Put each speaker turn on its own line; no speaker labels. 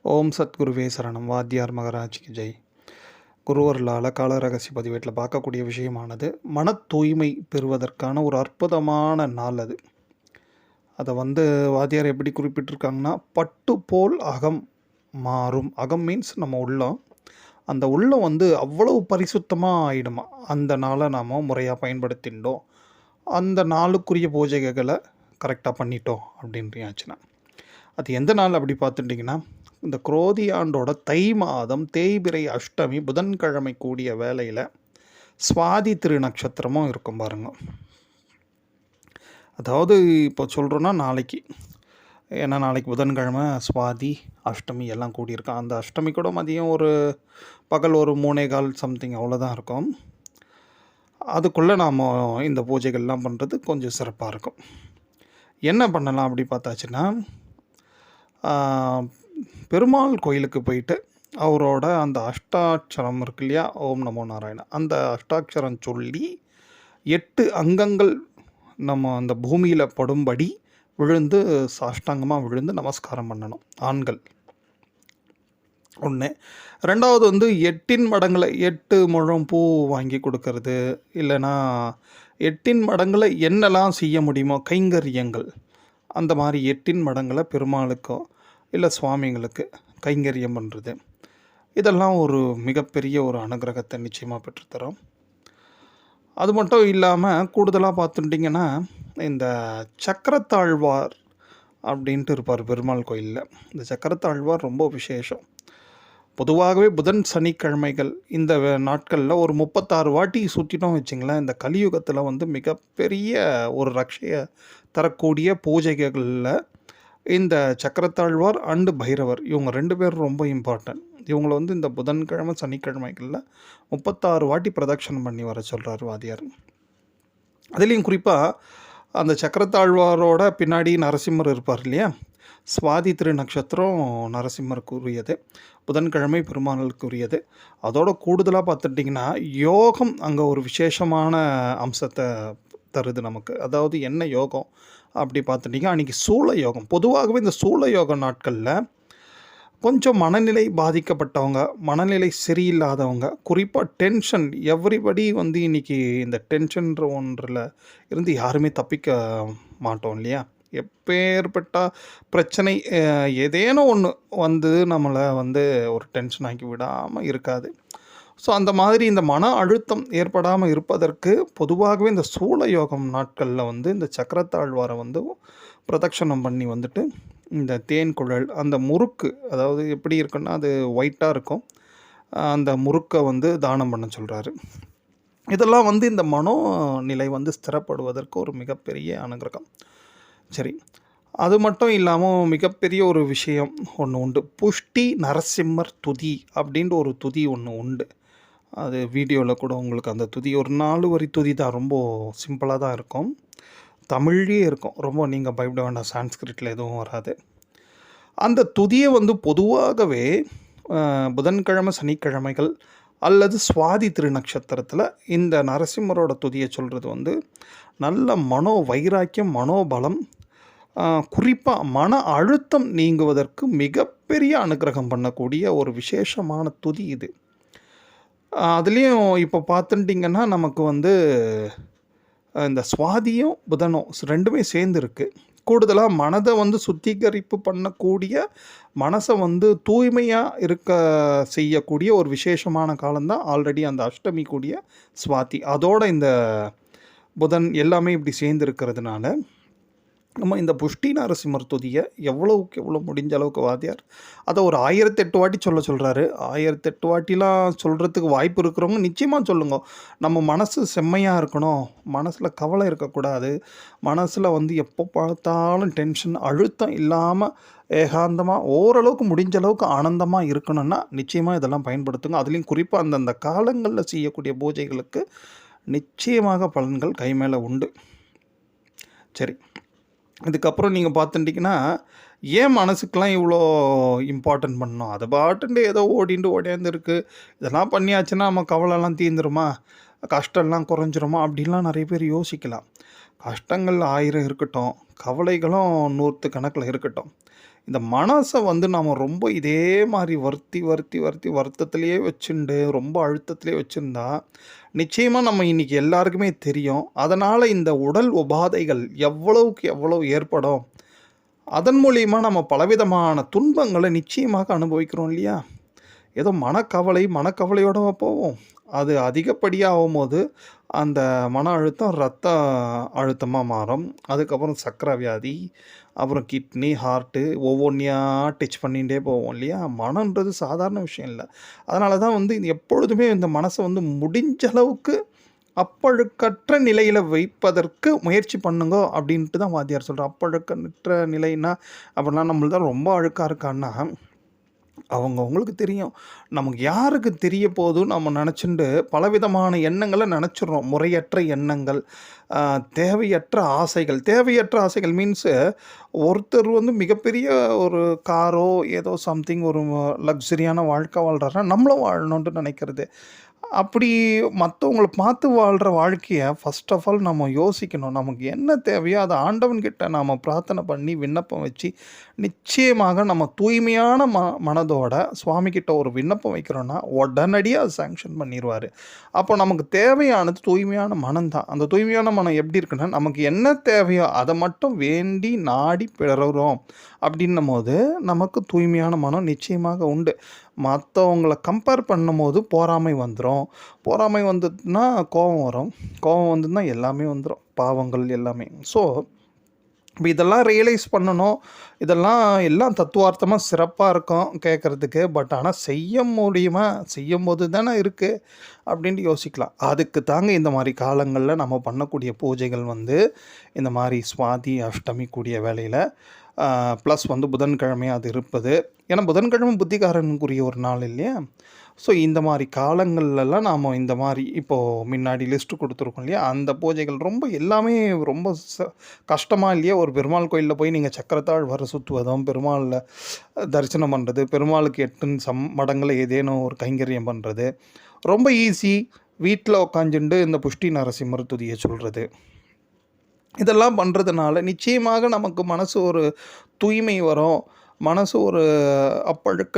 ஓம் சத்குருவே சரணம். வாத்தியார் மகராஜ்க்கு ஜெய். குருவர்களால் கால ரகசிய பதிவேட்டில் பார்க்கக்கூடிய விஷயமானது மன தூய்மை பெறுவதற்கான ஒரு அற்புதமான நாள் அது. அதை வாத்தியார் எப்படி குறிப்பிட்டிருக்காங்கன்னா, பட்டு போல் அகம் மாறும். அகம் மீன்ஸ் நம்ம உள்ளம். அந்த உள்ளம் அவ்வளவு பரிசுத்தமாக ஆயிடுமா அந்த நாளை நாம் முறையாக பயன்படுத்திட்டோம், அந்த நாளுக்குரிய பூஜைகளை கரெக்டாக பண்ணிட்டோம் அப்படின்றியாச்சுன்னா. அது எந்த நாள் அப்படி பார்த்துட்டிங்கன்னா, இந்த குரோதி ஆண்டோட தை மாதம் தேய்பிறை அஷ்டமி புதன்கிழமை கூடிய வேளையில் சுவாதி திருநட்சத்திரமும் இருக்கும் பாருங்க. அதாவது இப்போ சொல்கிறோன்னா நாளைக்கு, ஏன்னா நாளைக்கு புதன்கிழமை சுவாதி அஷ்டமி எல்லாம் கூடியிருக்கோம். அந்த அஷ்டமி கூட மதியம் ஒரு பகல் ஒரு 3:15 சம்திங் அவ்வளோதான் இருக்கும். அதுக்குள்ளே நாம் இந்த பூஜைகள்லாம் பண்ணுறது கொஞ்சம் சிறப்பாக இருக்கும். என்ன பண்ணலாம் அப்படி பார்த்தாச்சுன்னா, பெருமாள் கோயிலுக்கு போயிட்டு அவரோட அந்த அஷ்டாட்சரம் இருக்கு இல்லையா, ஓம் நமோ நாராயணா, அந்த அஷ்டாட்சரம் சொல்லி 8 அங்கங்கள் நம்ம அந்த பூமியில் படும்படி விழுந்து சாஷ்டாங்கமாக விழுந்து நமஸ்காரம் பண்ணணும் ஆண்கள். ஒன்று. ரெண்டாவது 8 மடங்களை 8 முழம் பூ வாங்கி கொடுக்கறது, இல்லைன்னா 8 மடங்களை என்னெல்லாம் செய்ய முடியுமோ கைங்கரியங்கள், அந்த மாதிரி 8 மடங்களை பெருமாளுக்கோ இல்லை சுவாமிங்களுக்கு கைங்கரியம் பண்ணுறது, இதெல்லாம் ஒரு மிகப்பெரிய ஒரு அனுகிரகத்தை நிச்சயமாக பெற்றுத்தரோம். அது மட்டும் இல்லாமல் கூடுதலாக பார்த்துட்டிங்கன்னா, இந்த சக்கரத்தாழ்வார் அப்படின்ட்டு இருப்பார் பெருமாள் கோயிலில். இந்த சக்கரத்தாழ்வார் ரொம்ப விசேஷம். பொதுவாகவே புதன் சனிக்கிழமைகள் இந்த நாட்களில் ஒரு 36 வாட்டி சுற்றிட்டோம் வச்சுங்களேன். இந்த கலியுகத்தில் மிகப்பெரிய ஒரு ரட்சையை தரக்கூடிய பூஜைகளில் இந்த சக்கரத்தாழ்வார் அண்டு பைரவர், இவங்க 2 பேரும் ரொம்ப இம்பார்ட்டன்ட். இவங்களை இந்த புதன்கிழமை சனிக்கிழமைகளில் 36 வாட்டி பிரதட்சணம் பண்ணி வர சொல்கிறார் வாத்தியார். அதுலேயும் குறிப்பாக அந்த சக்கரத்தாழ்வாரோட பின்னாடி நரசிம்மர் இருப்பார் இல்லையா, சுவாதி திரு நட்சத்திரம் நரசிம்மருக்கு உரியது, புதன்கிழமை பெருமாளுக்கு உரியது. அதோட கூடுதலாக பார்த்துட்டிங்கன்னா யோகம் அங்கே ஒரு விசேஷமான அம்சத்தை தருது நமக்கு. அதாவது என்ன யோகம் அப்படி பார்த்துட்டிங்கன்னா, அன்றைக்கி சூள யோகம். பொதுவாகவே இந்த சூள யோக நாட்களில் கொஞ்சம் மனநிலை பாதிக்கப்பட்டவங்க, மனநிலை சரியில்லாதவங்க, குறிப்பாக டென்ஷன், எவ்ரிபடி இன்றைக்கி இந்த டென்ஷன்ற ஒன்றில் இருந்து யாருமே தப்பிக்க மாட்டோம் இல்லையா. எப்பேற்பட்ட பிரச்சனை ஏதேனும் ஒன்று நம்மளை ஒரு டென்ஷன் ஆக்கி விடாமல் இருக்காது. ஸோ அந்த மாதிரி இந்த மன அழுத்தம் ஏற்படாமல் இருப்பதற்கு பொதுவாகவே இந்த சூள யோகம் நாட்களில் இந்த சக்கரத்தாழ்வாரை பிரதட்சணம் பண்ணி இந்த தேன் குழல், அந்த முறுக்கு, அதாவது எப்படி இருக்குன்னா அது ஒயிட்டாக இருக்கும், அந்த முறுக்கை தானம் பண்ண சொல்கிறாரு. இதெல்லாம் இந்த மனோநிலை ஸ்திரப்படுவதற்கு ஒரு மிகப்பெரிய அனுகிரகம். சரி, அது மட்டும் இல்லாமல் மிகப்பெரிய ஒரு விஷயம் ஒன்று உண்டு. புஷ்டி நரசிம்மர் துதி அப்படின்ற ஒரு துதி ஒன்று உண்டு. அது வீடியோவில் கூட உங்களுக்கு அந்த துதி ஒரு 4 வரி துதி தான், ரொம்ப சிம்பிளாக தான் இருக்கும், தமிழ்லேயே இருக்கும், ரொம்ப நீங்கள் பயப்பட வேண்டாம், சான்ஸ்கிரிட்டில் எதுவும் வராது. அந்த துதியை பொதுவாகவே புதன்கிழமை சனிக்கிழமைகள் அல்லது சுவாதி திருநட்சத்திரத்தில் இந்த நரசிம்மரோட துதியை சொல்கிறது நல்ல மனோ வைராக்கியம், மனோபலம், குறிப்பாக மன அழுத்தம் நீங்குவதற்கு மிகப்பெரிய அனுகிரகம் பண்ணக்கூடிய ஒரு விசேஷமான துதி இது. அதுலேயும் இப்போ பார்த்துட்டிங்கன்னா நமக்கு இந்த சுவாதியும் புதனும் 2மே சேர்ந்துருக்கு. கூடுதலாக மனதை சுத்திகரிப்பு பண்ணக்கூடிய, மனசை தூய்மையாக இருக்க செய்யக்கூடிய ஒரு விசேஷமான காலம்தான் ஆல்ரெடி அந்த அஷ்டமி கூடிய சுவாதி. அதோட இந்த புதன் எல்லாமே இப்படி சேர்ந்துருக்கிறதுனால நம்ம இந்த புஷ்டி நரசிம்மர் துதியை எவ்வளவுக்கு எவ்வளோ முடிஞ்ச அளவுக்கு வாத்தியார் அதை ஒரு 1008 வாட்டி சொல்கிறாரு. 1008 வாட்டிலாம் சொல்கிறதுக்கு வாய்ப்பு இருக்கிறவங்க நிச்சயமாக சொல்லுங்க. நம்ம மனசு செம்மையாக இருக்கணும், மனசில் கவலை இருக்கக்கூடாது, மனசில் எப்போ பார்த்தாலும் டென்ஷன் அழுத்தம் இல்லாமல் ஏகாந்தமாக ஓரளவுக்கு முடிஞ்ச அளவுக்கு ஆனந்தமாக இருக்கணும்னா நிச்சயமாக இதெல்லாம் பயன்படுத்துங்க. அதுலேயும் குறிப்பாக அந்தந்த காலங்களில் செய்யக்கூடிய பூஜைகளுக்கு நிச்சயமாக பலன்கள் கை மேலே உண்டு. சரி, இதுக்கப்புறம் நீங்கள் பார்த்துட்டிங்கன்னா, ஏன் மனசுக்கெலாம் இவ்வளோ இம்பார்ட்டன்ட் பண்ணணும்? அதை பாட்டுண்டு ஏதோ ஓடியாந்து இருக்குது, இதெல்லாம் பண்ணியாச்சுன்னா நம்ம கவலைலாம் தீர்ந்துருமா, கஷ்டம்லாம் குறைஞ்சிருமா அப்படின்லாம் நிறைய பேர் யோசிக்கலாம். கஷ்டங்கள் 1000 இருக்கட்டும், கவலைகளும் 100 கணக்கில் இருக்கட்டும். இந்த மனசை வந்து நாம் ரொம்ப இதே மாதிரி வருத்தத்திலேயே வச்சுண்டு ரொம்ப அழுத்தத்திலே வச்சுருந்தா நிச்சயமாக நம்ம இன்றைக்கி எல்லாருக்குமே தெரியும். அதனால் இந்த உடல் உபாதைகள் எவ்வளவுக்கு எவ்வளோ ஏற்படும், அதன் மூலியமாக நம்ம பலவிதமான துன்பங்களை நிச்சயமாக அனுபவிக்கிறோம் இல்லையா? ஏதோ மனக்கவலையோட போவோம். அது அதிகப்படியாகும்போது அந்த மன அழுத்தம் இரத்த அழுத்தமா மாறும். அதுக்கப்புறம் சர்க்கரை வியாதி, அப்புறம் கிட்னி, ஹார்ட்டு ஒவ்வொன்னையா டச் பண்ணிட்டே போவோம் இல்லையா? மனம்ன்றது சாதாரண விஷயம் இல்ல. அதனால தான் வந்து இது எப்பொழுதுமே இந்த மனச வந்து முடிஞ்ச அளவுக்கு அப்பழுக்கற்ற நிலையில வைப்பதற்கு முயற்சி பண்ணுங்க அப்படின்ட்டு தான் வாத்தியார் சொல்றார். அப்பழுக்கற்ற நிலைன்னா, அப்படின்னா நம்மள்து ரொம்ப அழுக்கா இருக்கான்னா அவங்கவங்களுக்கு தெரியும். நமக்கு யாருக்கு தெரிய போதுன்னு நம்ம நெனச்சுண்டு பலவிதமான எண்ணங்கள நெனச்சுர்றோம். முறையற்ற எண்ணங்கள், அ தேவையற்ற ஆசைகள். தேவையற்ற ஆசைகள் மீன்ஸு ஒருத்தர் வந்து மிகப்பெரிய ஒரு காரோ, ஏதோ சம்திங் ஒரு லக்ஸரியான வாழ்க்கை வாழ்றாருன்னா, நம்மளும் வாழணுன்ட்டு நெனைக்கிறது. அப்படி மத்தவங்கள பார்த்து வாழ்ற வாழ்க்கைய ஃபர்ஸ்ட் ஆஃப் ஆல் நம்ம யோசிக்கணும். நமக்கு என்ன தேவையோ அத ஆண்டவன்கிட்ட நாம பிரார்த்தனை பண்ணி, விண்ணப்பம் வச்சு, நிச்சயமாக நம்ம தூய்மையான மனதோட சுவாமிகிட்ட ஒரு விண்ணப்பம் வைக்கிறோன்னா, உடனடியா அது சாங்ஷன் பண்ணிருவாரு. அப்போ நமக்கு தேவையானது தூய்மையான மனம் தான். அந்த தூய்மையான மனம் எப்படி இருக்குன்னா, நமக்கு என்ன தேவையோ அத மட்டும் வேண்டி, நாடி பெறுறோம் அப்படின்னும்போது, நமக்கு தூய்மையான மனம் நிச்சயமாக உண்டு. மத்தவங்கள கம்பேர் பண்ணும்போது பொறாமை வந்துரும். பொறாமை வந்துதுன்னா கோவம் வரும். கோவம் வந்துதுன்னா எல்லாமே வந்துரும். பாவங்கள் எல்லாமே. ஸோ, இப்ப இதெல்லாம் ரியலைஸ் பண்ணணும். எல்லாம் தத்துவார்த்தமா சிறப்பா இருக்கும் கேட்கறதுக்கு. பட் ஆனா செய்ய முடியுமா? செய்யும்போது தானே இருக்கு அப்படின்ட்டு யோசிக்கலாம். அதுக்கு தாங்க இந்த மாரி காலங்கள்ல நம்ம பண்ணக்கூடிய பூஜைகள் வந்து, இந்த மாரி சுவாதி, அஷ்டமி கூடிய வேளையில ப்ளஸ் வந்து புதன்கிழமை அது இருப்பது. ஏன்னா புதன்கிழமை புத்திகாரனுக்குரிய ஒரு நாள் இல்லையா? ஸோ இந்த மாரி காலங்கள்லலாம் நாம இந்த மாரி இப்போது முன்னாடி லிஸ்ட்டு குடுத்துருக்கோம் இல்லையா? அந்த பூஜைகள் ரொம்ப எல்லாமே ரொம்ப கஷ்டமா இல்லையா? ஒரு பெருமாள் கோயில்ல போய் நீங்க சக்கரத்தாழ்வார சுத்துவதும், பெருமாள்ல தரிசனம் பண்ணுறது, பெருமாளுக்கு 8 மடங்குல ஏதேனும் ஒரு கைங்கரியம் பண்ணுறது. ரொம்ப ஈஸி. வீட்ல உட்காந்துண்டு இந்த புஷ்டி நரசிம்மர் துதிய சொல்றது. இதெல்லாம் பண்ணுறதுனால நிச்சயமாக நமக்கு மனசு ஒரு தூய்மை வரும். மனசு ஒரு அப்பழுக்க